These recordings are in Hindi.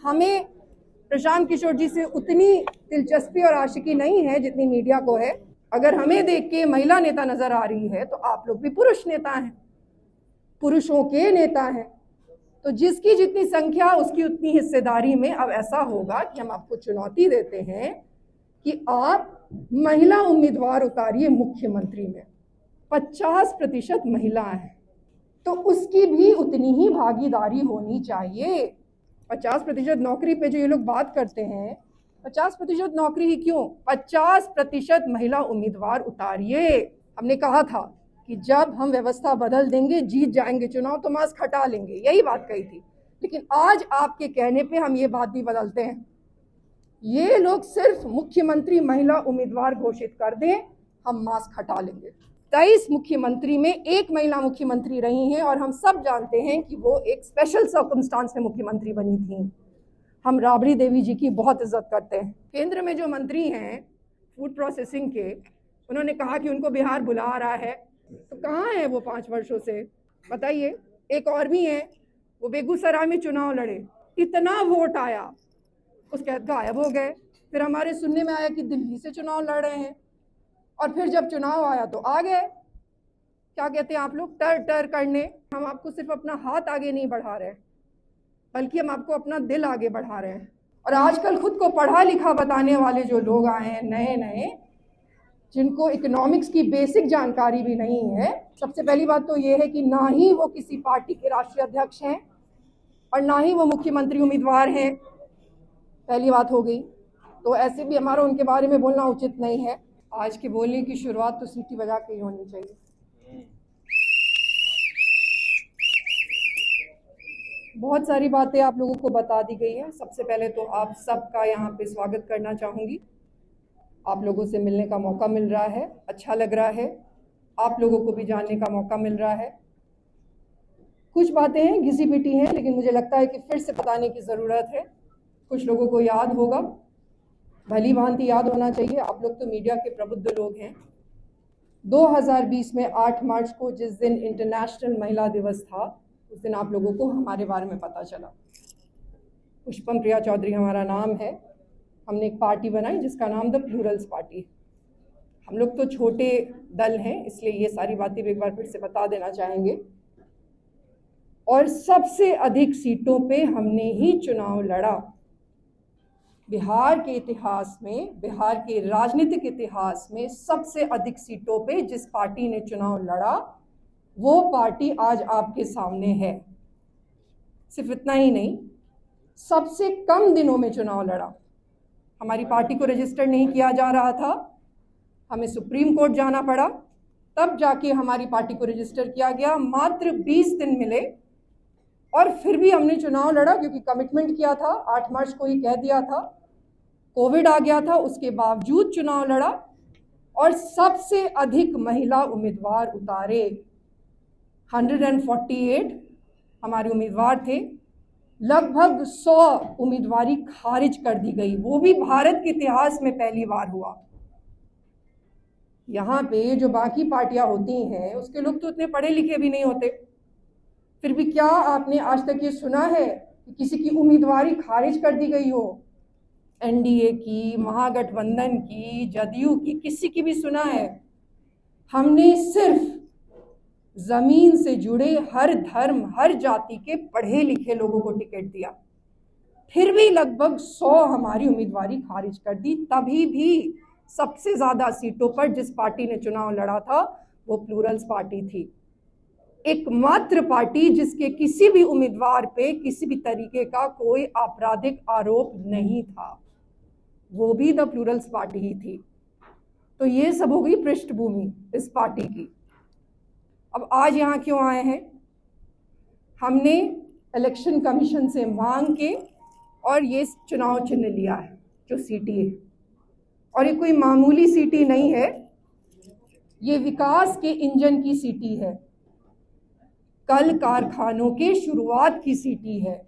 हमें प्रशांत किशोर जी से उतनी दिलचस्पी और आशिकी नहीं है जितनी मीडिया को है। अगर हमें देख के महिला नेता नजर आ रही है तो आप लोग भी पुरुष नेता हैं, पुरुषों के नेता हैं, तो जिसकी जितनी संख्या उसकी उतनी हिस्सेदारी में अब ऐसा होगा कि हम आपको चुनौती देते हैं कि आप महिला उम्मीदवार उतारिए मुख्यमंत्री में। 50% महिला है तो उसकी भी उतनी ही भागीदारी होनी चाहिए। 50% नौकरी पे जो ये लोग बात करते हैं, 50% नौकरी ही क्यों, 50% महिला उम्मीदवार उतारिए। हमने कहा था कि जब हम व्यवस्था बदल देंगे, जीत जाएंगे चुनाव तो मास्क हटा लेंगे, यही बात कही थी। लेकिन आज आपके कहने पे हम ये बात भी बदलते हैं। ये लोग सिर्फ मुख्यमंत्री महिला उम्मीदवार घोषित कर दें, हम मास्क हटा लेंगे। 23 मुख्यमंत्री में एक महिला मुख्यमंत्री रही हैं और हम सब जानते हैं कि वो एक स्पेशल सर्कमस्टांस में मुख्यमंत्री बनी थी। हम राबड़ी देवी जी की बहुत इज्जत करते हैं। केंद्र में जो मंत्री हैं फूड प्रोसेसिंग के, उन्होंने कहा कि उनको बिहार बुला रहा है, तो कहाँ है वो 5 वर्षों से, बताइए। एक और भी है, वो बेगूसराय में चुनाव लड़े, इतना वोट आया, उसके बाद गायब हो गए। फिर हमारे सुनने में आया कि दिल्ली से चुनाव लड़ रहे हैं, और फिर जब चुनाव आया तो आ गए। क्या कहते हैं आप लोग, टर टर करने। हम आपको सिर्फ अपना हाथ आगे नहीं बढ़ा रहे, बल्कि हम आपको अपना दिल आगे बढ़ा रहे हैं। और आजकल खुद को पढ़ा लिखा बताने वाले जो लोग आए हैं नए नए, जिनको इकोनॉमिक्स की बेसिक जानकारी भी नहीं है, सबसे पहली बात तो ये है कि ना ही वो किसी पार्टी के राष्ट्रीय अध्यक्ष हैं और ना ही वो मुख्यमंत्री उम्मीदवार हैं। पहली बात हो गई, तो ऐसे भी हमारा उनके बारे में बोलना उचित नहीं है। आज के बोलने की शुरुआत तो सीटी बजा के ही होनी चाहिए। बहुत सारी बातें आप लोगों को बता दी गई हैं। सबसे पहले तो आप सबका यहाँ पे स्वागत करना चाहूँगी। आप लोगों से मिलने का मौका मिल रहा है, अच्छा लग रहा है। आप लोगों को भी जानने का मौका मिल रहा है। कुछ बातें हैं घिसी पिटी हैं, लेकिन मुझे लगता है कि फिर से बताने की ज़रूरत है। कुछ लोगों को याद होगा, भली भांति याद होना चाहिए। आप लोग तो मीडिया के प्रबुद्ध लोग हैं। 2020 में 8 मार्च को जिस दिन इंटरनेशनल महिला दिवस था, उस दिन आप लोगों को हमारे बारे में पता चला। पुष्पम प्रिया चौधरी हमारा नाम है। हमने एक पार्टी बनाई जिसका नाम द प्लूरल्स पार्टी। हम लोग तो छोटे दल हैं, इसलिए ये सारी बातें एक बार फिर से बता देना चाहेंगे। और सबसे अधिक सीटों पे हमने ही चुनाव लड़ा। बिहार के इतिहास में, बिहार के राजनीतिक इतिहास में सबसे अधिक सीटों पे जिस पार्टी ने चुनाव लड़ा, वो पार्टी आज आपके सामने है। सिर्फ इतना ही नहीं, सबसे कम दिनों में चुनाव लड़ा। हमारी पार्टी को रजिस्टर नहीं किया जा रहा था, हमें सुप्रीम कोर्ट जाना पड़ा, तब जाके हमारी पार्टी को रजिस्टर किया गया। मात्र 20 दिन मिले और फिर भी हमने चुनाव लड़ा, क्योंकि कमिटमेंट किया था। 8 मार्च को ही कह दिया था, कोविड आ गया था, उसके बावजूद चुनाव लड़ा और सबसे अधिक महिला उम्मीदवार उतारे। 148 हमारे उम्मीदवार थे। लगभग 100 उम्मीदवारी खारिज कर दी गई, वो भी भारत के इतिहास में पहली बार हुआ। यहाँ पे जो बाकी पार्टियां होती हैं, उसके लोग तो उतने पढ़े लिखे भी नहीं होते। फिर भी क्या आपने आज तक ये सुना है कि किसी की उम्मीदवारी खारिज कर दी गई हो? एनडीए की, महागठबंधन की, जदयू की, किसी की भी सुना है? हमने सिर्फ जमीन से जुड़े हर धर्म, हर जाति के पढ़े लिखे लोगों को टिकट दिया। फिर भी लगभग 100 हमारी उम्मीदवारी खारिज कर दी। तभी भी सबसे ज्यादा सीटों पर जिस पार्टी ने चुनाव लड़ा था वो प्लूरल्स पार्टी थी। एकमात्र पार्टी जिसके किसी भी उम्मीदवार पे किसी भी तरीके का कोई आपराधिक आरोप नहीं था, वो भी द प्लूरल्स पार्टी ही थी। तो ये सब हो गई पृष्ठभूमि इस पार्टी की। अब आज यहाँ क्यों आए हैं? हमने इलेक्शन कमीशन से मांग के और ये चुनाव चिन्ह लिया है, जो सीटी है। और ये कोई मामूली सीटी नहीं है, ये विकास के इंजन की सीटी है, कल कारखानों के शुरुआत की सीटी है,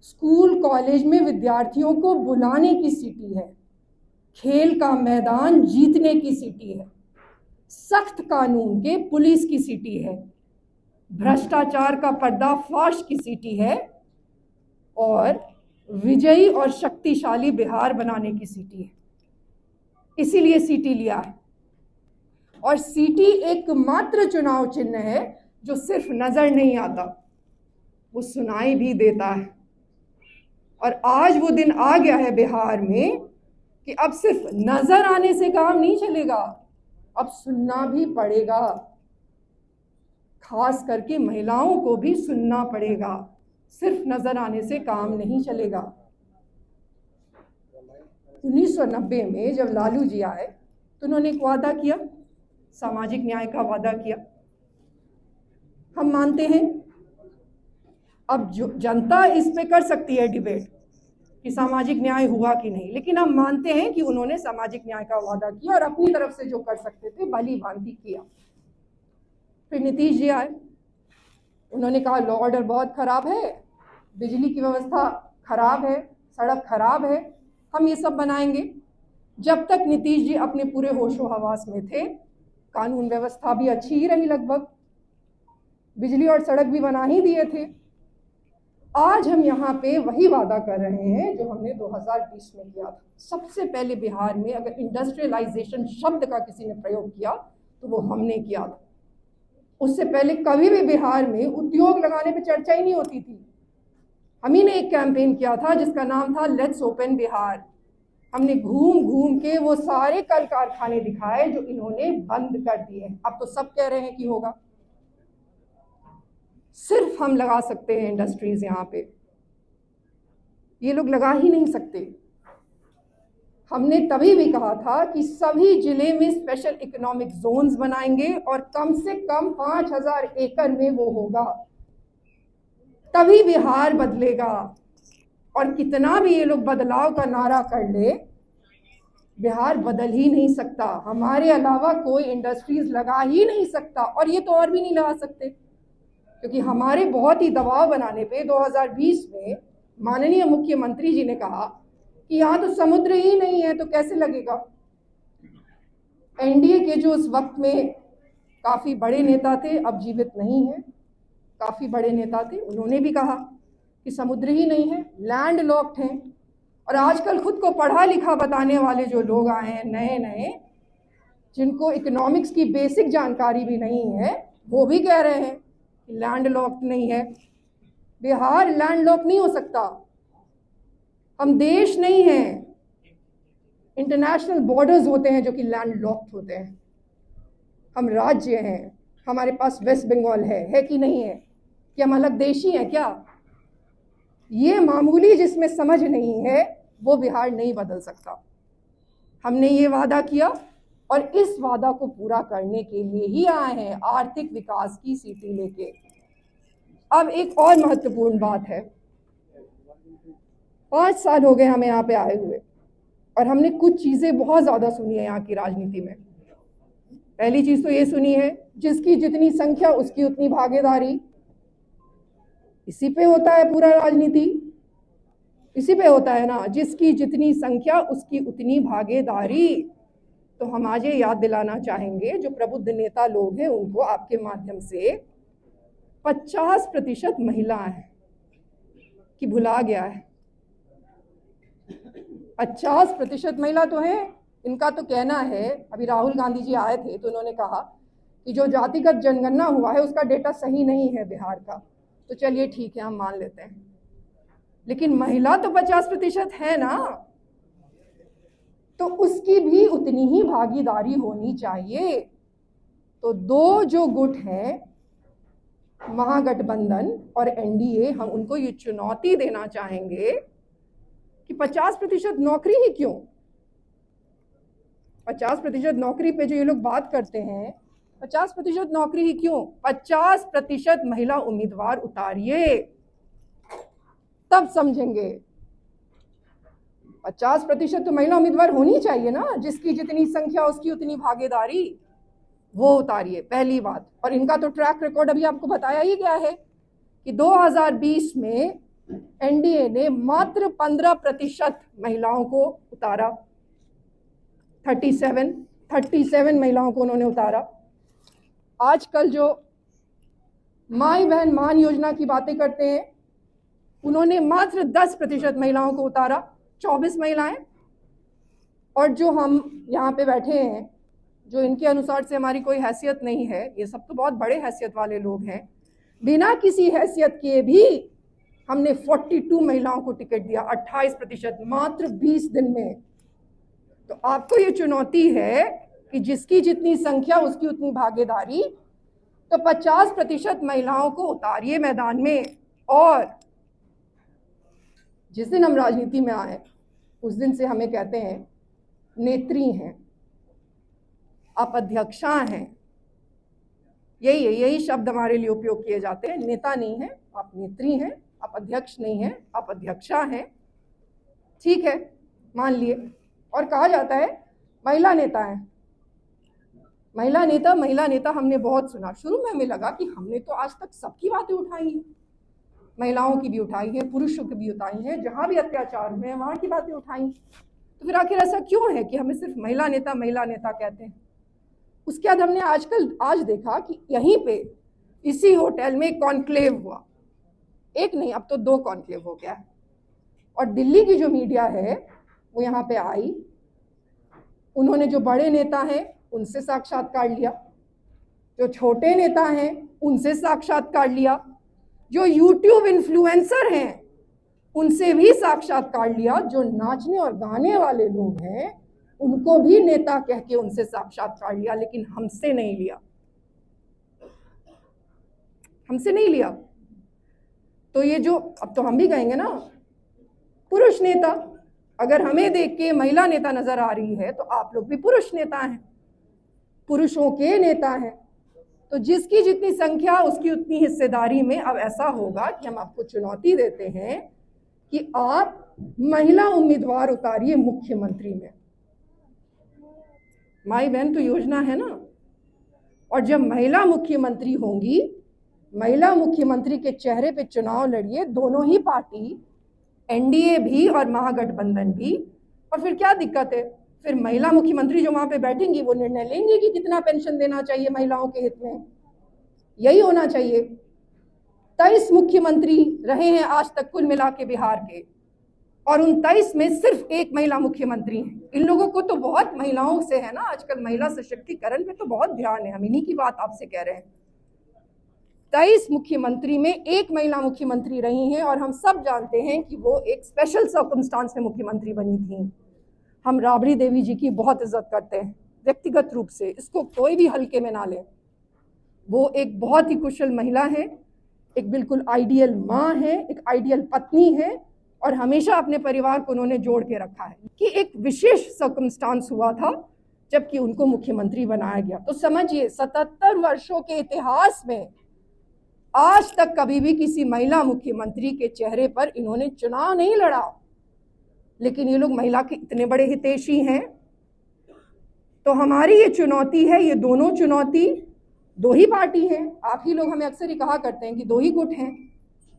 स्कूल कॉलेज में विद्यार्थियों को बुलाने की सीटी है, खेल का मैदान जीतने की सीटी है, सख्त कानून के पुलिस की सीटी है, भ्रष्टाचार का पर्दाफाश की सीटी है और विजयी और शक्तिशाली बिहार बनाने की सीटी है, इसीलिए सीटी लिया है। और सीटी एकमात्र चुनाव चिन्ह है जो सिर्फ नजर नहीं आता, वो सुनाई भी देता है। और आज वो दिन आ गया है बिहार में कि अब सिर्फ नजर आने से काम नहीं चलेगा, अब सुनना भी पड़ेगा। खास करके महिलाओं को भी सुनना पड़ेगा, सिर्फ नजर आने से काम नहीं चलेगा। 1990 में जब लालू जी आए तो उन्होंने एक वादा किया, सामाजिक न्याय का वादा किया। हम मानते हैं, अब जो जनता इस पे कर सकती है डिबेट कि सामाजिक न्याय हुआ कि नहीं, लेकिन हम मानते हैं कि उन्होंने सामाजिक न्याय का वादा किया और अपनी तरफ से जो कर सकते थे भली भांति किया। फिर नीतीश जी आए, उन्होंने कहा लॉ ऑर्डर बहुत खराब है, बिजली की व्यवस्था खराब है, सड़क खराब है, हम ये सब बनाएंगे। जब तक नीतीश जी अपने पूरे होशो हवास में थे, कानून व्यवस्था भी अच्छी ही रही, लगभग बिजली और सड़क भी बना ही दिए थे। आज हम यहाँ पे वही वादा कर रहे हैं जो हमने 2020 में किया था। सबसे पहले बिहार में अगर इंडस्ट्रियलाइजेशन शब्द का किसी ने प्रयोग किया तो वो हमने किया था। उससे पहले कभी भी बिहार में उद्योग लगाने पे चर्चा ही नहीं होती थी। हम ही ने एक कैंपेन किया था जिसका नाम था लेट्स ओपन बिहार। हमने घूम घूम के वो सारे कल कारखाने दिखाए जो इन्होंने बंद कर दिए। अब तो सब कह रहे हैं कि होगा, सिर्फ हम लगा सकते हैं इंडस्ट्रीज यहाँ पे, ये लोग लगा ही नहीं सकते। हमने तभी भी कहा था कि सभी जिले में स्पेशल इकोनॉमिक जोन्स बनाएंगे और कम से कम 5000 एकड़ में वो होगा, तभी बिहार बदलेगा। और कितना भी ये लोग बदलाव का नारा कर ले, बिहार बदल ही नहीं सकता। हमारे अलावा कोई इंडस्ट्रीज लगा ही नहीं सकता, और ये तो और भी नहीं लगा सकते, क्योंकि हमारे बहुत ही दबाव बनाने पे 2020 में माननीय मुख्यमंत्री जी ने कहा कि यहाँ तो समुद्र ही नहीं है तो कैसे लगेगा। एनडीए के जो उस वक्त में काफी बड़े नेता थे, अब जीवित नहीं है, काफी बड़े नेता थे, उन्होंने भी कहा कि समुद्र ही नहीं है, लैंड लॉक्ड हैं। और आजकल खुद को पढ़ा लिखा बताने वाले जो लोग आए हैं नए नए, जिनको इकोनॉमिक्स की बेसिक जानकारी भी नहीं है, वो भी कह रहे हैं कि लैंड लॉक्ड नहीं है। बिहार लैंड लॉक नहीं हो सकता। हम देश नहीं हैं, इंटरनेशनल बॉर्डर्स होते हैं जो कि लैंड लॉक्ड होते हैं। हम राज्य हैं, हमारे पास वेस्ट बंगाल है कि नहीं है, कि हम अलग देशी हैं क्या? ये मामूली जिसमें समझ नहीं है वो बिहार नहीं बदल सकता। हमने ये वादा किया और इस वादा को पूरा करने के लिए ही आए हैं, आर्थिक विकास की सीटी लेके। अब एक और महत्वपूर्ण बात है, 5 साल हो गए हमें यहाँ पे आए हुए और हमने कुछ चीजें बहुत ज्यादा सुनी है यहाँ की राजनीति में। पहली चीज तो ये सुनी है, जिसकी जितनी संख्या उसकी उतनी भागीदारी। इसी पे होता है पूरा राजनीति, इसी पे होता है ना, जिसकी जितनी संख्या उसकी उतनी भागीदारी। तो हम आज ये याद दिलाना चाहेंगे जो प्रबुद्ध नेता लोग हैं उनको, आपके माध्यम से 50% महिला है कि भुला गया है। 50% महिला तो है। इनका तो कहना है, अभी राहुल गांधी जी आए थे तो उन्होंने कहा कि जो जातिगत जनगणना हुआ है उसका डेटा सही नहीं है बिहार का। तो चलिए ठीक है, हम मान लेते हैं, लेकिन महिला तो 50% है ना, तो उसकी भी उतनी ही भागीदारी होनी चाहिए। तो दो जो गुट हैं, महागठबंधन और एनडीए, हम उनको ये चुनौती देना चाहेंगे कि 50% नौकरी ही क्यों? 50% नौकरी पे जो ये लोग बात करते हैं, 50% नौकरी ही क्यों? 50% महिला उम्मीदवार उतारिए, तब समझेंगे। 50% तो महिला उम्मीदवार होनी चाहिए ना, जिसकी जितनी संख्या उसकी उतनी भागीदारी, वो उतारिए, पहली बात। और इनका तो ट्रैक रिकॉर्ड अभी आपको बताया ही गया है कि 2020 में एनडीए ने मात्र 15% महिलाओं को उतारा। 37 महिलाओं को उन्होंने उतारा। आजकल जो माई बहन मान योजना की बातें करते हैं, उन्होंने मात्र 10% महिलाओं को उतारा, 24 महिलाएं। और जो हम यहाँ पे बैठे हैं, जो इनके अनुसार से हमारी कोई हैसियत नहीं है, ये सब तो बहुत बड़े हैसियत वाले लोग हैं, बिना किसी हैसियत के भी हमने 42 महिलाओं को टिकट दिया, 28% मात्र 20 दिन में। तो आपको ये चुनौती है कि जिसकी जितनी संख्या उसकी उतनी भागीदारी, तो 50% महिलाओं को उतारिए मैदान में। और जिस दिन हम राजनीति में आए उस दिन से हमें कहते हैं नेत्री हैं, आप अध्यक्षा हैं, यही शब्द हमारे लिए उपयोग किए जाते हैं। नेता नहीं है, आप नेत्री हैं, आप अध्यक्ष नहीं हैं, आप अध्यक्षा हैं। ठीक है, मान लिए। और कहा जाता है महिला नेता है, महिला नेता हमने बहुत सुना। शुरू में हमें लगा कि हमने तो आज तक सबकी बातें उठाई हैं, महिलाओं की भी उठाई है, पुरुषों की भी उठाई है, जहां भी अत्याचार हुए हैं वहां की बातें उठाई। तो फिर आखिर ऐसा क्यों है कि हमें सिर्फ महिला नेता कहते हैं? उसके बाद हमने आज देखा कि यहीं पे इसी होटल में कॉन्क्लेव हुआ, एक नहीं अब तो 2 कॉन्क्लेव हो गया है। और दिल्ली की जो मीडिया है वो यहाँ पे आई, उन्होंने जो बड़े नेता हैं उनसे साक्षात्कार लिया, जो छोटे नेता हैं उनसे साक्षात्कार लिया, जो यूट्यूब इन्फ्लुएंसर हैं उनसे भी साक्षात्कार लिया, जो नाचने और गाने वाले लोग हैं उनको भी नेता कह के उनसे साक्षात्कार लिया, लेकिन हमसे नहीं लिया। तो ये जो अब तो हम भी कहेंगे ना, पुरुष नेता, अगर हमें देख के महिला नेता नजर आ रही है तो आप लोग भी पुरुष नेता हैं, पुरुषों के नेता हैं। तो जिसकी जितनी संख्या उसकी उतनी हिस्सेदारी में अब ऐसा होगा कि हम आपको चुनौती देते हैं कि आप महिला उम्मीदवार उतारिए मुख्यमंत्री में। माई बहन तो योजना है ना। और जब महिला मुख्यमंत्री होंगी, महिला मुख्यमंत्री के चेहरे पे चुनाव लड़िए, दोनों ही पार्टी, एनडीए भी और महागठबंधन भी। और फिर क्या दिक्कत है? फिर महिला मुख्यमंत्री जो वहां पे बैठेंगी वो निर्णय लेंगे कि कितना पेंशन देना चाहिए महिलाओं के हित में। यही होना चाहिए। 23 मुख्यमंत्री रहे हैं आज तक कुल मिला के बिहार के, और उन 23 में सिर्फ एक महिला मुख्यमंत्री है। इन लोगों को तो बहुत महिलाओं से है ना, आजकल महिला सशक्तिकरण पे तो बहुत ध्यान है, हम इन्हीं की बात आपसे कह रहे हैं। 23 मुख्यमंत्री में एक महिला मुख्यमंत्री रही हैं, और हम सब जानते हैं कि वो एक स्पेशल सर्कमस्टांस में मुख्यमंत्री बनी थी। हम राबड़ी देवी जी की बहुत इज्जत करते हैं व्यक्तिगत रूप से, इसको कोई भी हल्के में ना ले। वो एक बहुत ही कुशल महिला है, एक बिल्कुल आइडियल माँ है, एक आइडियल पत्नी है, और हमेशा अपने परिवार को उन्होंने जोड़ के रखा है। कि एक विशेष सर्कमस्टांस हुआ था जबकि उनको मुख्यमंत्री बनाया गया। तो समझिए 77 वर्षों के इतिहास में आज तक कभी भी किसी महिला मुख्यमंत्री के चेहरे पर इन्होंने चुनाव नहीं लड़ा, लेकिन ये लोग महिला के इतने बड़े हितैषी हैं। तो हमारी ये चुनौती है, ये दोनों चुनौती, 2 ही पार्टी हैं। आप ही लोग हमें अक्सर ही कहा करते हैं कि 2 ही गुट हैं,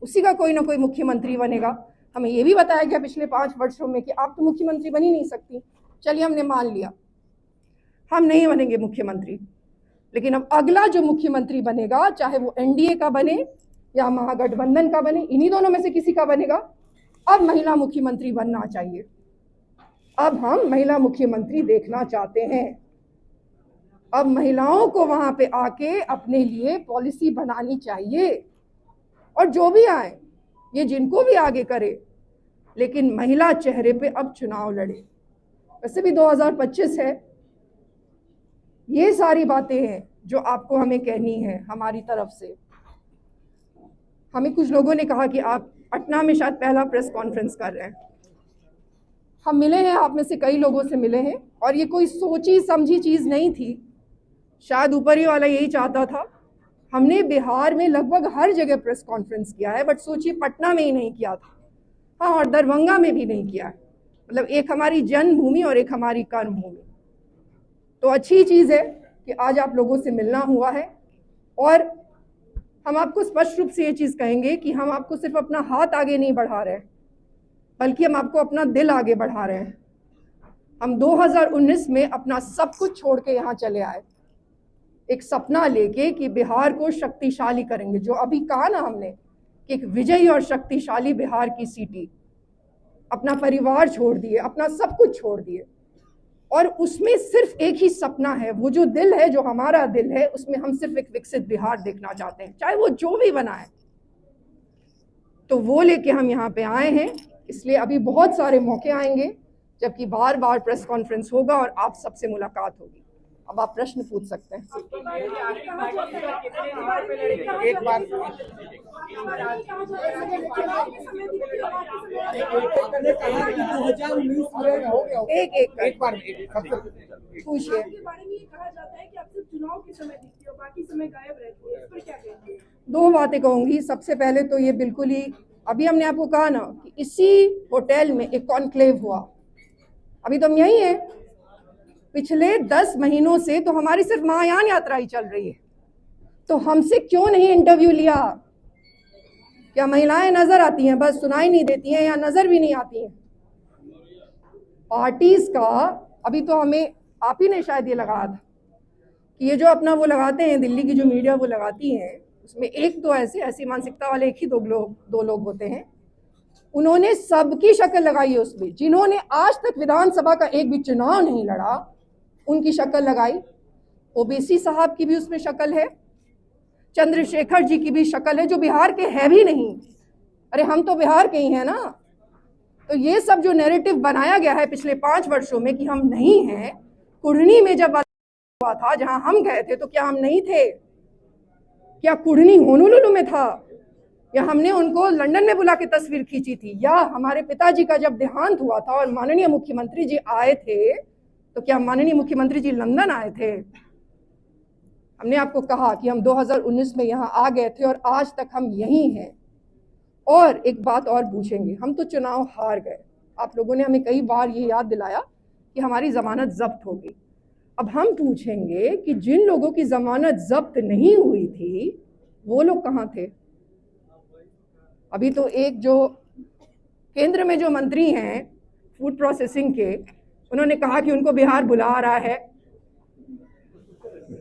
उसी का कोई ना कोई मुख्यमंत्री बनेगा। हमें ये भी बताया गया पिछले 5 वर्षों में कि आप तो मुख्यमंत्री बन ही नहीं सकती। चलिए, हमने मान लिया हम नहीं बनेंगे मुख्यमंत्री, लेकिन अब अगला जो मुख्यमंत्री बनेगा, चाहे वो एनडीए का बने या महागठबंधन का बने, इन्हीं दोनों में से किसी का बनेगा, अब महिला मुख्यमंत्री बनना चाहिए। अब हम महिला मुख्यमंत्री देखना चाहते हैं। अब महिलाओं को वहां पे आके अपने लिए पॉलिसी बनानी चाहिए, और जो भी आए, ये जिनको भी आगे करे, लेकिन महिला चेहरे पे अब चुनाव लड़े। वैसे भी 2025 है। ये सारी बातें हैं जो आपको हमें कहनी है हमारी तरफ से। हमें कुछ लोगों ने कहा कि आप पटना में शायद पहला प्रेस कॉन्फ्रेंस कर रहे हैं। हम मिले हैं, आप में से कई लोगों से मिले हैं, और ये कोई सोची समझी चीज़ नहीं थी। शायद ऊपर ही वाला यही चाहता था। हमने बिहार में लगभग हर जगह प्रेस कॉन्फ्रेंस किया है, बट सोचिए पटना में ही नहीं किया था। हाँ, और दरभंगा में भी नहीं किया है। मतलब एक हमारी जन्मभूमि और एक हमारी कर्मभूमि। तो अच्छी चीज़ है कि आज आप लोगों से मिलना हुआ है, और हम आपको स्पष्ट रूप से ये चीज़ कहेंगे कि हम आपको सिर्फ अपना हाथ आगे नहीं बढ़ा रहे हैं, बल्कि हम आपको अपना दिल आगे बढ़ा रहे हैं। हम 2019 में अपना सब कुछ छोड़ के यहाँ चले आए, एक सपना लेके कि बिहार को शक्तिशाली करेंगे। जो अभी कहा ना हमने कि एक विजयी और शक्तिशाली बिहार की सीटी अपना परिवार छोड़ दिए, अपना सब कुछ छोड़ दिए, और उसमें सिर्फ एक ही सपना है, वो जो दिल है, जो हमारा दिल है, उसमें हम सिर्फ एक विकसित बिहार देखना चाहते हैं, चाहे वो जो भी बना है। तो वो लेके हम यहाँ पे आए हैं। इसलिए अभी बहुत सारे मौके आएंगे जबकि बार बार प्रेस कॉन्फ्रेंस होगा और आप सबसे मुलाकात होगी। अब आप प्रश्न पूछ सकते हैं। एक बार पूछिए। दो बातें कहूंगी। सबसे पहले तो ये बिल्कुल ही, अभी हमने आपको कहा ना कि इसी होटल में एक कॉन्क्लेव हुआ, अभी तो हम यही हैं। पिछले 10 महीनों से तो हमारी सिर्फ महायान यात्रा ही चल रही है, तो हमसे क्यों नहीं इंटरव्यू लिया? क्या महिलाएं नजर आती हैं, बस सुनाई नहीं देती हैं, या नजर भी नहीं आती हैं? पार्टीज का अभी तो हमें आप ही ने शायद ये लगाया था कि ये जो अपना वो लगाते हैं, दिल्ली की जो मीडिया वो लगाती है, उसमें एक दो ऐसी मानसिकता वाले एक ही दो लोग होते हैं। उन्होंने सबकी शक्ल लगाई है उसमें, जिन्होंने आज तक विधानसभा का एक भी चुनाव नहीं लड़ा, उनकी शक्ल लगाई। ओबीसी साहब की भी उसमें शक्ल है, चंद्रशेखर जी की भी शक्ल है, जो बिहार के है भी नहीं। अरे हम तो बिहार के ही हैं ना। तो ये सब जो नैरेटिव बनाया गया है पिछले 5 वर्षों में कि हम नहीं हैं, कुढ़नी में जब हुआ था, जहां हम गए थे, तो क्या हम नहीं थे? क्या कुढ़नी होनोलुलु में था? या हमने उनको लंदन में बुला के तस्वीर खींची थी? या हमारे पिताजी का जब देहांत हुआ था और माननीय मुख्यमंत्री जी आए थे, तो क्या माननीय मुख्यमंत्री जी लंदन आए थे? हमने आपको कहा कि हम 2019 में यहाँ आ गए थे और आज तक हम यहीं हैं। और एक बात और पूछेंगे, हम तो चुनाव हार गए, आप लोगों ने हमें कई बार ये याद दिलाया कि हमारी जमानत जब्त हो गई। अब हम पूछेंगे कि जिन लोगों की जमानत जब्त नहीं हुई थी, वो लोग कहाँ थे? अभी तो एक जो केंद्र में जो मंत्री हैं फूड प्रोसेसिंग के, उन्होंने कहा कि उनको बिहार बुला रहा है।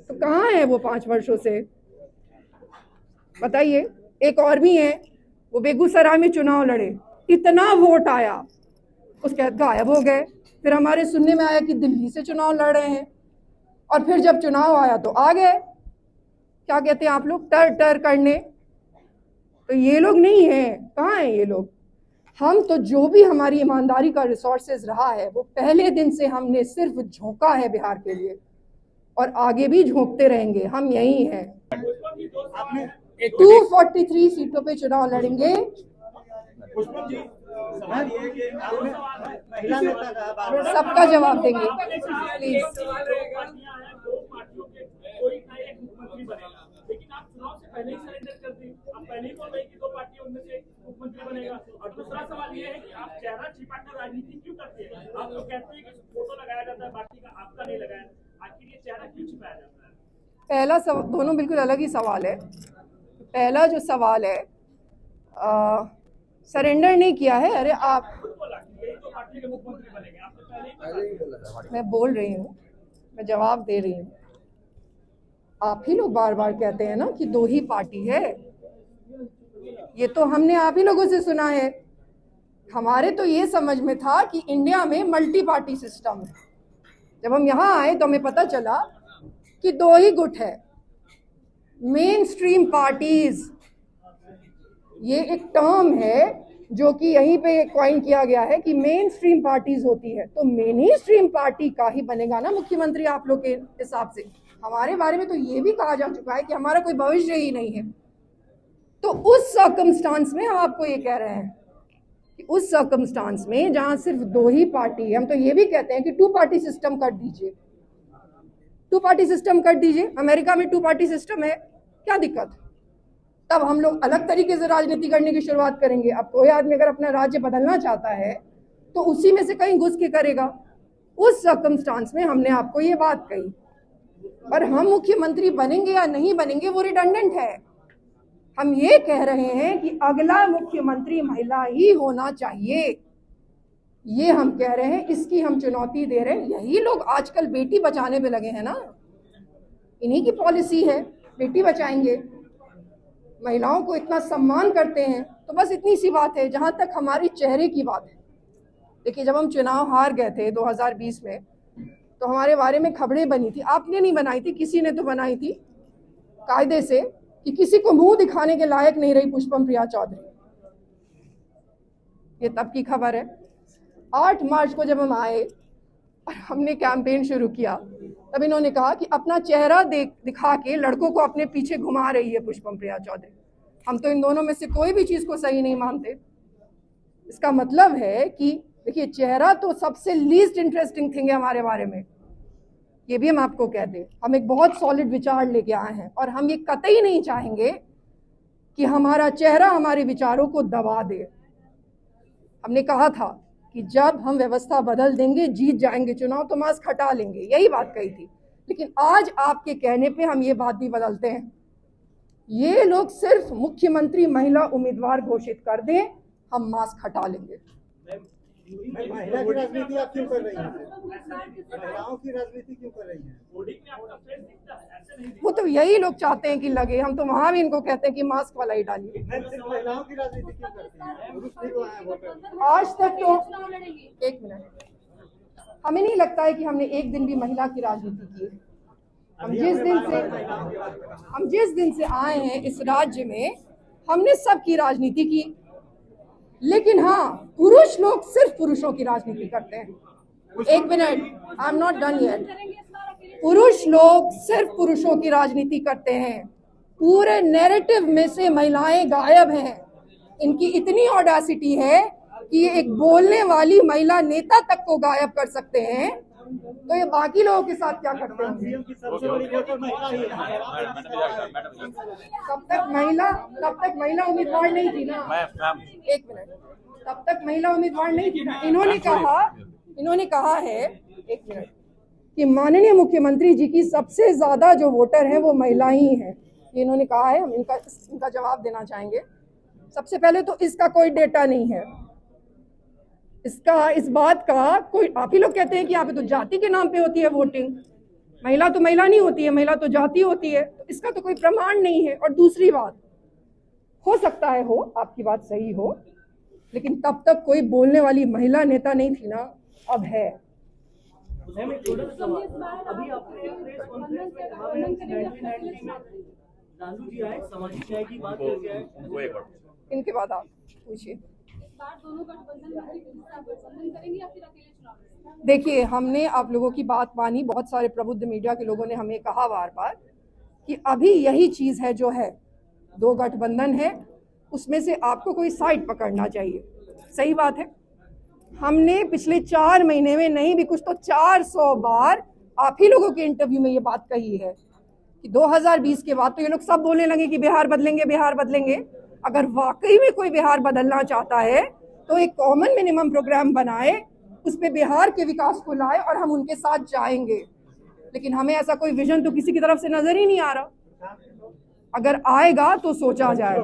तो कहाँ है वो 5 वर्षों से? बताइए। एक और भी है, वो बेगूसराय में चुनाव लड़े, इतना वोट आया, उसके बाद गायब हो गए। फिर हमारे सुनने में आया कि दिल्ली से चुनाव लड़ रहे हैं, और फिर जब चुनाव आया तो आ गए। क्या कहते हैं आप लोग, टर टर करने। तो ये लोग नहीं हैं, कहाँ हैं ये लोग? हम तो जो भी हमारी ईमानदारी का रिसोर्सेज रहा है, वो पहले दिन से हमने सिर्फ झोंका है बिहार के लिए, और आगे भी झोंकते रहेंगे। हम यही हैं। 243 सीटों पे चुनाव लड़ेंगे। सबका जवाब देंगे प्लीज। पहले ही सरेंडर कर दी, आप पहले ही बोल रहे कि 2 पार्टियों में से मुख्यमंत्री बनेगा। और दूसरा सवाल ये है कि आप चेहरा छिपाकर राजनीति क्यों करते हैं? आप तो कहते हैं कि फोटो लगाया जाता है पार्टी का, आपका नहीं लगाया, आखिर ये चेहरा क्यों छिपाया जाता है? पहला दोनों बिल्कुल अलग ही सवाल है। पहला जो सवाल है, सरेंडर नहीं किया है। अरे आप, मैं बोल रही हूँ, मैं जवाब दे रही हूँ। आप ही लोग बार बार कहते हैं ना कि 2 ही पार्टी है, ये तो हमने आप ही लोगों से सुना है। हमारे तो ये समझ में था कि इंडिया में मल्टी पार्टी सिस्टम है। जब हम यहाँ आए तो हमें पता चला कि 2 ही गुट है, मेन स्ट्रीम पार्टीज। ये एक टर्म है जो कि यहीं पे कॉइन किया गया है कि मेन स्ट्रीम पार्टीज होती है, तो मेन ही स्ट्रीम पार्टी का ही बनेगा ना मुख्यमंत्री आप लोग के हिसाब से। हमारे बारे में तो ये भी कहा जा चुका है कि हमारा कोई भविष्य ही नहीं है। तो उस सर्कमस्टांस में हम आपको ये कह रहे हैं कि उस सर्कमस्टांस में जहां सिर्फ 2 ही पार्टी है, हम तो ये भी कहते हैं कि 2 पार्टी सिस्टम कर दीजिए, 2 पार्टी सिस्टम कर दीजिए। अमेरिका में 2 पार्टी सिस्टम है, क्या दिक्कत? तब हम लोग अलग तरीके से राजनीति करने की शुरुआत करेंगे। अब कोई आदमी अगर अपना राज्य बदलना चाहता है तो उसी में से कहीं घुस के करेगा। उस सर्कमस्टांस में हमने आपको ये बात कही, पर हम मुख्यमंत्री बनेंगे या नहीं बनेंगे वो रिडंडेंट है। हम ये कह रहे हैं कि अगला मुख्यमंत्री महिला ही होना चाहिए, ये हम कह रहे हैं, इसकी हम चुनौती दे रहे हैं। यही लोग आजकल बेटी बचाने पे लगे हैं ना, इन्हीं की पॉलिसी है, बेटी बचाएंगे। महिलाओं को इतना सम्मान करते हैं, तो बस इतनी सी बात है। जहां तक हमारी चेहरे की बात है, देखिए जब हम चुनाव हार गए थे 2020 में, तो हमारे बारे में खबरें बनी थी, आपने नहीं बनाई थी, किसी ने तो बनाई थी कायदे से, कि किसी को मुंह दिखाने के लायक नहीं रही पुष्पम प्रिया चौधरी। ये तब की खबर है। 8 मार्च को जब हम आए और हमने कैंपेन शुरू किया, तब इन्होंने कहा कि अपना चेहरा दिखा के लड़कों को अपने पीछे घुमा रही है पुष्पम प्रिया चौधरी। हम तो इन दोनों में से कोई भी चीज को सही नहीं मानते। इसका मतलब है कि देखिए, चेहरा तो सबसे लीस्ट इंटरेस्टिंग थिंग है हमारे बारे में, ये भी हम आपको कह दें। हम एक बहुत सॉलिड विचार लेके आए हैं और हम ये कतई नहीं चाहेंगे कि हमारा चेहरा हमारे विचारों को दबा दे। हमने कहा था कि जब हम व्यवस्था बदल देंगे, जीत जाएंगे चुनाव, तो मास्क हटा लेंगे, यही बात कही थी। लेकिन आज आपके कहने पे हम ये बात भी बदलते हैं। ये लोग सिर्फ मुख्यमंत्री महिला उम्मीदवार घोषित कर दें, हम मास्क हटा लेंगे। महिला की राजनीति आप क्यों कर रही हैं? महिलाओं की राजनीति क्यों कर रही हैं? वो तो यही लोग चाहते हैं कि लगे, हम तो वहां भी इनको कहते हैं कि मास्क वाला ही डालिए। सिर्फ महिलाओं की राजनीति क्यों करती हैं? पुरुष भी तो हैं वोटर। आज तक तो, एक मिनट, हमें नहीं लगता है कि हमने एक दिन भी महिला की राजनीति की है। हम जिस दिन से आए हैं इस राज्य में, हमने सबकी राजनीति की। लेकिन हाँ, पुरुष लोग सिर्फ पुरुषों की राजनीति करते हैं। एक minute, I am not done yet. पुरुष लोग सिर्फ पुरुषों की राजनीति करते हैं। पूरे नैरेटिव में से महिलाएं गायब हैं। इनकी इतनी ऑडेसिटी है कि एक बोलने वाली महिला नेता तक को गायब कर सकते हैं, तो ये बाकी लोगों के साथ क्या करते हैं? तब तक महिला उम्मीदवार नहीं थी ना। एक मिनट, तब तक महिला उम्मीदवार नहीं थी ना। इन्होंने कहा है, एक मिनट, कि माननीय मुख्यमंत्री जी की सबसे ज्यादा जो वोटर हैं वो महिला ही हैं। ये इन्होंने कहा है, हम इनका जवाब देना चाहेंगे। सबसे पहले तो इसका कोई डेटा नहीं है, इस बात का कोई, आप ही लोग कहते हैं कि यहाँ पे तो जाति के नाम पे होती है वोटिंग, महिला तो महिला नहीं होती है, महिला तो जाति होती है, तो इसका तो कोई प्रमाण नहीं है। और दूसरी बात, हो सकता है हो, आपकी बात सही हो, लेकिन तब तक कोई बोलने वाली महिला नेता नहीं थी ना, अब है। अभी आपने प्रेस कॉन्फ्रेंस में कहा है 1990 में लालू जी आए, सामाजिक न्याय की बात करके आए। इनके बाद आप पूछिए। देखिए, हमने आप लोगों की बात मानी, बहुत सारे प्रबुद्ध मीडिया के लोगों ने हमें कहा बार बार कि अभी यही चीज है जो है, 2 गठबंधन है, उसमें से आपको कोई साइड पकड़ना चाहिए। सही बात है। हमने पिछले 4 महीने में नहीं भी कुछ तो 400 बार आप ही लोगों के इंटरव्यू में ये बात कही है कि 2020 के बाद तो ये लोग सब बोलने लगे कि बिहार बदलेंगे, बिहार बदलेंगे। अगर वाकई में कोई बिहार बदलना चाहता है तो एक कॉमन मिनिमम प्रोग्राम बनाए, उस पे बिहार के विकास को लाए और हम उनके साथ जाएंगे। लेकिन हमें ऐसा कोई विजन तो किसी की तरफ से नजर ही नहीं आ रहा। अगर आएगा तो सोचा जाए।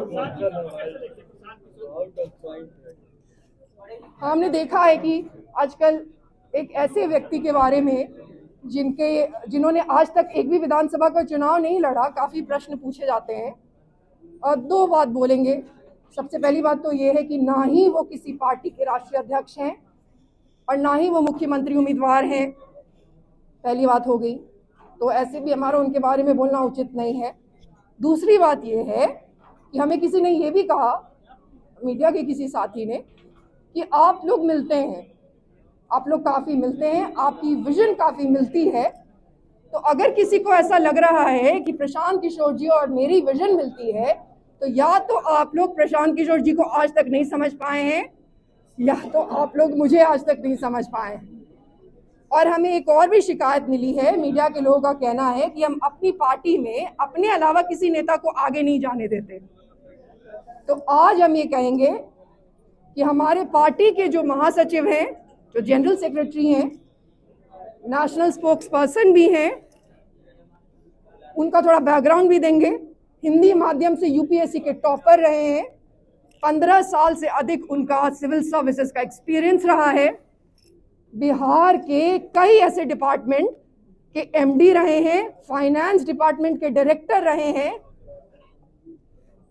हमने देखा है कि आजकल एक ऐसे व्यक्ति के बारे में जिन्होंने आज तक एक भी विधानसभा का चुनाव नहीं लड़ा, काफी प्रश्न पूछे जाते हैं और 2 बात बोलेंगे। सबसे पहली बात तो ये है कि ना ही वो किसी पार्टी के राष्ट्रीय अध्यक्ष हैं और ना ही वो मुख्यमंत्री उम्मीदवार हैं। पहली बात हो गई, तो ऐसे भी हमारा उनके बारे में बोलना उचित नहीं है। दूसरी बात ये है कि हमें किसी ने ये भी कहा, मीडिया के किसी साथी ने, कि आप लोग मिलते हैं, आप लोग काफ़ी मिलते हैं, आपकी विजन काफ़ी मिलती है। तो अगर किसी को ऐसा लग रहा है कि प्रशांत किशोर जी और मेरी विजन मिलती है, तो या तो आप लोग प्रशांत किशोर जी को आज तक नहीं समझ पाए हैं, या तो आप लोग मुझे आज तक नहीं समझ पाए हैं। और हमें एक और भी शिकायत मिली है, मीडिया के लोगों का कहना है कि हम अपनी पार्टी में अपने अलावा किसी नेता को आगे नहीं जाने देते। तो आज हम ये कहेंगे कि हमारे पार्टी के जो महासचिव हैं, जो जनरल सेक्रेटरी हैं, नेशनल स्पोक्स पर्सन भी हैं, उनका थोड़ा बैकग्राउंड भी देंगे। हिंदी माध्यम से यूपीएससी के टॉपर रहे हैं, 15 साल से अधिक उनका सिविल सर्विसेज का एक्सपीरियंस रहा है, बिहार के कई ऐसे डिपार्टमेंट के एमडी रहे हैं, फाइनेंस डिपार्टमेंट के डायरेक्टर रहे हैं,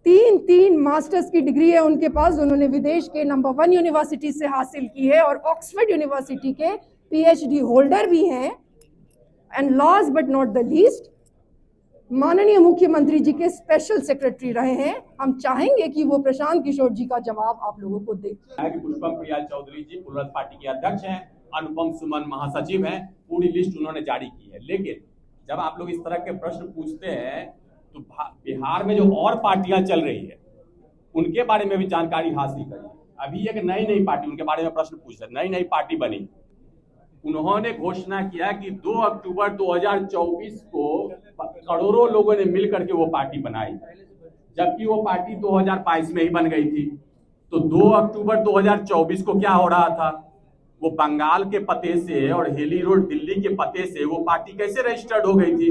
तीन मास्टर्स की डिग्री है उनके पास, उन्होंने विदेश के नंबर 1 यूनिवर्सिटी से हासिल की है और ऑक्सफोर्ड यूनिवर्सिटी के PhD होल्डर भी हैं। And last but not the least, माननीय मुख्यमंत्री जी के स्पेशल सेक्रेटरी रहे हैं। हम चाहेंगे कि वो प्रशांत किशोर जी का जवाब आप लोगों को दे। पुष्पम प्रिया चौधरी जी प्लुरल्स पार्टी के अध्यक्ष हैं, अनुपम सुमन महासचिव हैं, पूरी लिस्ट उन्होंने जारी की है। लेकिन जब आप लोग इस तरह के प्रश्न पूछते हैं तो बिहार में जो और पार्टियां चल रही है उनके बारे में भी जानकारी हासिल करिए। अभी एक नई पार्टी, उनके बारे में प्रश्न पूछ रहे, नई पार्टी बनी, उन्होंने घोषणा किया कि 2 अक्टूबर 2024 को करोड़ों लोगों ने मिलकर के वो पार्टी बनाई, जबकि वो पार्टी 2022 में ही बन गई थी। तो 2 अक्टूबर 2024 को क्या हो रहा था, वो बंगाल के पते से और हेली रोड दिल्ली के पते से वो पार्टी कैसे रजिस्टर्ड हो गई थी?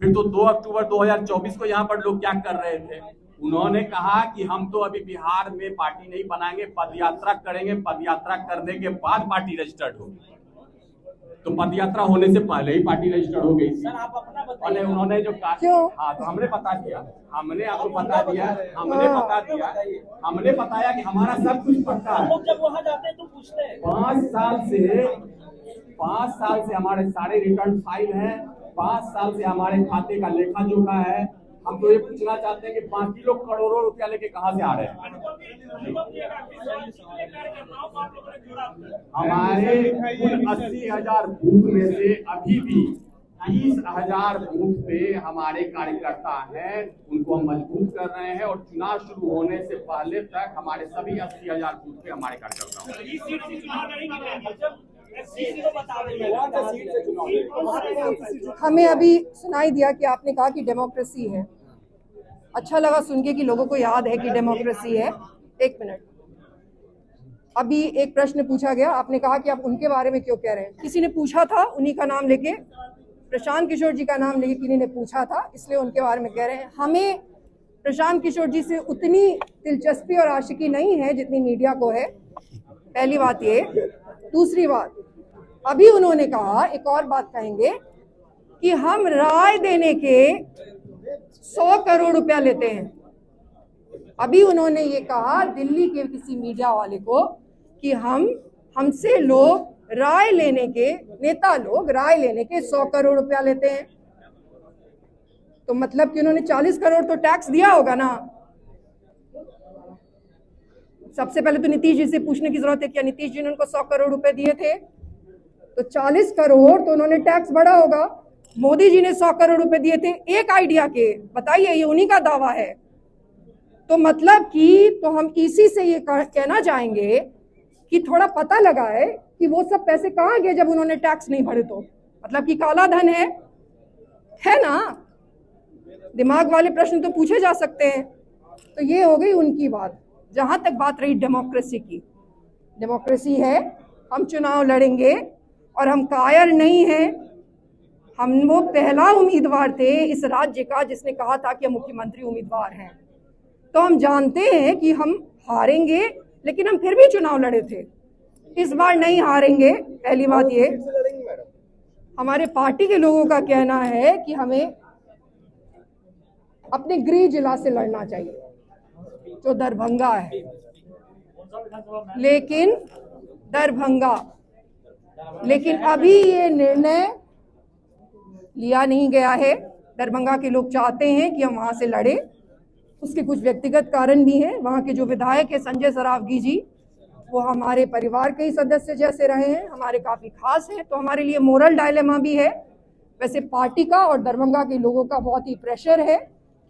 फिर तो 2 अक्टूबर 2024 को यहाँ पर लोग क्या कर रहे थे? उन्होंने कहा कि हम तो अभी बिहार में पार्टी नहीं बनाएंगे, पदयात्रा करेंगे, पदयात्रा करने के बाद पार्टी रजिस्टर्ड होगी। तो पदयात्रा होने से पहले ही पार्टी रजिस्टर्ड हो गई थी। सर आप अपना बताइए। उन्होंने जो क्यों? हाँ, तो हमने बता दिया, हमने आपको बता दिया, हमने बताया कि हमारा सब कुछ पक्का है। लोग जब वहाँ जाते हैं तो पूछते हैं। 5 साल से हमारे सारे रिटर्न फाइल हैं, 5 साल से हमारे खाते का लेखा जोखा है। हम तो ये पूछना चाहते हैं कि बाकी लोग करोड़ों रुपया लेके कहाँ से आ रहे हैं? हमारे 80,000 बूथ में से अभी भी 30,000 बूथ पे हमारे कार्यकर्ता हैं, उनको हम मजबूत कर रहे हैं और चुनाव शुरू होने से पहले तक हमारे सभी 80,000 बूथ पे हमारे कार्यकर्ता हैं। हमें अभी सुनाई दिया कि आपने कहा कि डेमोक्रेसी है। अच्छा लगा सुन के कि लोगों को याद है कि डेमोक्रेसी है। एक मिनट, अभी एक प्रश्न पूछा गया, आपने कहा कि आप उनके बारे में क्यों कह रहे हैं? किसी ने पूछा था, उन्हीं का नाम लेके, प्रशांत किशोर जी का नाम लेके किसी ने पूछा था, इसलिए उनके बारे में कह रहे हैं। हमें प्रशांत किशोर जी से उतनी दिलचस्पी और आशिकी नहीं है जितनी मीडिया को है, पहली बात ये। दूसरी बात, अभी उन्होंने कहा, एक और बात कहेंगे कि हम राय देने के 100 करोड़ रुपया लेते हैं। अभी उन्होंने ये कहा दिल्ली के किसी मीडिया वाले को कि हमसे लोग राय लेने के, नेता लोग राय लेने के 100 करोड़ रुपया लेते हैं। तो मतलब कि उन्होंने 40 करोड़ तो टैक्स दिया होगा ना। सबसे पहले तो नीतीश जी से पूछने की जरूरत है, क्या नीतीश जी ने उनको 100 करोड़ रुपए दिए थे? तो 40 करोड़ तो उन्होंने टैक्स बढ़ा होगा। मोदी जी ने 100 करोड़ रुपए दिए थे एक आइडिया के, बताइए, ये उन्हीं का दावा है। तो मतलब कि तो हम इसी से ये कहना चाहेंगे कि थोड़ा पता लगाए कि वो सब पैसे कहाँ गए जब उन्होंने टैक्स नहीं भरे। तो मतलब कि काला धन है ना। दिमाग वाले प्रश्न तो पूछे जा सकते हैं। तो ये हो गई उनकी बात। जहां तक बात रही डेमोक्रेसी की, डेमोक्रेसी है, हम चुनाव लड़ेंगे और हम कायर नहीं हैं। हम वो पहला उम्मीदवार थे इस राज्य का जिसने कहा था कि हम मुख्यमंत्री उम्मीदवार हैं। तो हम जानते हैं कि हम हारेंगे, लेकिन हम फिर भी चुनाव लड़े थे। इस बार नहीं हारेंगे। पहली बात ये, हमारे पार्टी के लोगों का कहना है कि हमें अपने गृह जिला से लड़ना चाहिए जो दरभंगा है। लेकिन अभी ये निर्णय लिया नहीं गया है। दरभंगा के लोग चाहते हैं कि हम वहां से लड़े। उसके कुछ व्यक्तिगत कारण भी हैं। वहां के जो विधायक है संजय सरावगी जी, वो हमारे परिवार के ही सदस्य जैसे रहे हैं, हमारे काफी खास हैं। तो हमारे लिए मोरल डायलेमा भी है। वैसे पार्टी का और दरभंगा के लोगों का बहुत ही प्रेशर है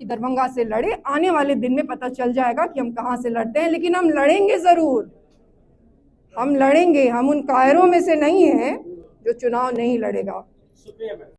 कि दरभंगा से लड़े। आने वाले दिन में पता चल जाएगा कि हम कहां से लड़ते हैं, लेकिन हम लड़ेंगे जरूर। हम लड़ेंगे। हम उन कायरों में से नहीं हैं जो चुनाव नहीं लड़ेगा। शुक्रिया।